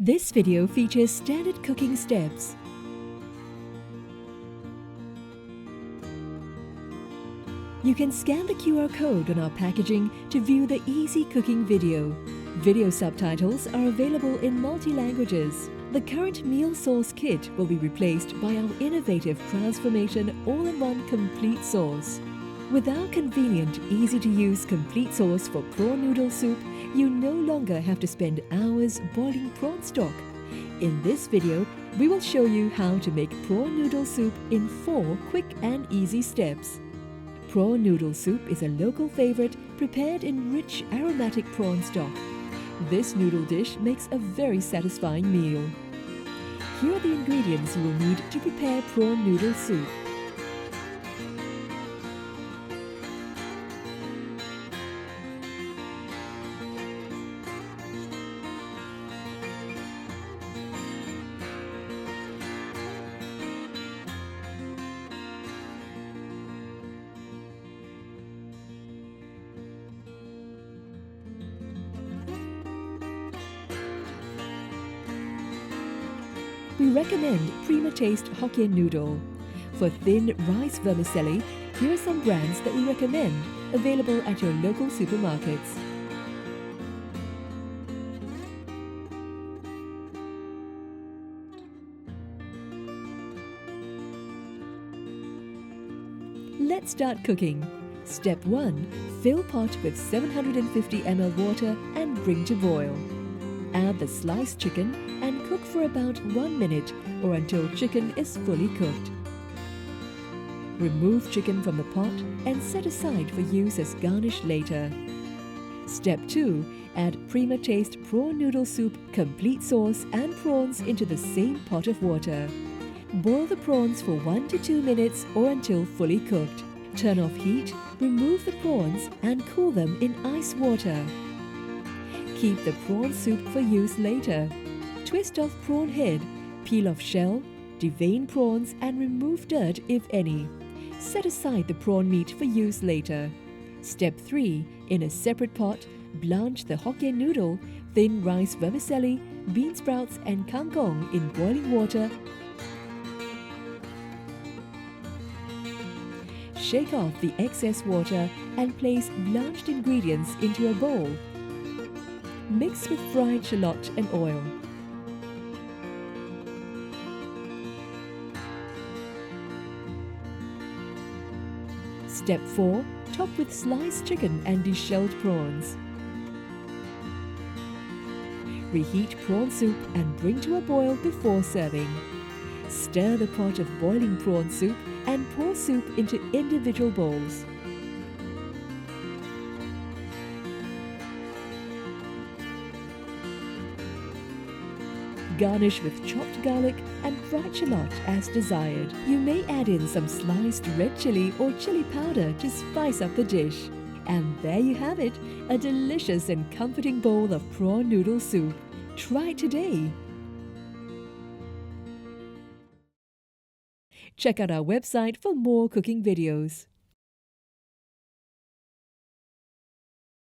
This video features standard cooking steps. You can scan the QR code on our packaging to view the easy cooking video. Video subtitles are available in multi-languages. The current meal sauce kit will be replaced by our innovative transformation all-in-one complete sauce. With our convenient, easy-to-use complete sauce for prawn noodle soup, you no longer have to spend hours boiling prawn stock. In this video, we will show you how to make prawn noodle soup in 4 quick and easy steps. Prawn noodle soup is a local favorite prepared in rich, aromatic prawn stock. This noodle dish makes a very satisfying meal. Here are the ingredients you will need to prepare prawn noodle soup. We recommend Prima taste Hokkien noodle. For thin rice vermicelli, here are some brands that we recommend, available at your local supermarkets. Let's start cooking. Step 1. Fill pot with 750 ml water and bring to boil. Add the sliced chicken and cook for about 1 minute or until chicken is fully cooked. Remove chicken from the pot and set aside for use as garnish later. Step 2. Add Prima taste prawn noodle soup complete sauce and prawns into the same pot of water. Boil the prawns for 1 to 2 minutes or until fully cooked. Turn off heat, remove the prawns and cool them in ice water. Keep the prawn soup for use later. Twist off prawn head, peel off shell, devein prawns and remove dirt if any. Set aside the prawn meat for use later. Step 3. In a separate pot, blanch the Hokkien noodle, thin rice vermicelli, bean sprouts and kangkong in boiling water. Shake off the excess water and place blanched ingredients into a bowl. Mix with fried shallot and oil. Step 4. Top with sliced chicken and deshelled prawns. Reheat prawn soup and bring to a boil before serving. Stir the pot of boiling prawn soup and pour soup into individual bowls. Garnish with chopped garlic and fried shallot as desired. You may add in some sliced red chili or chili powder to spice up the dish. And there you have it, a delicious and comforting bowl of prawn noodle soup. Try it today. Check out our website for more cooking videos.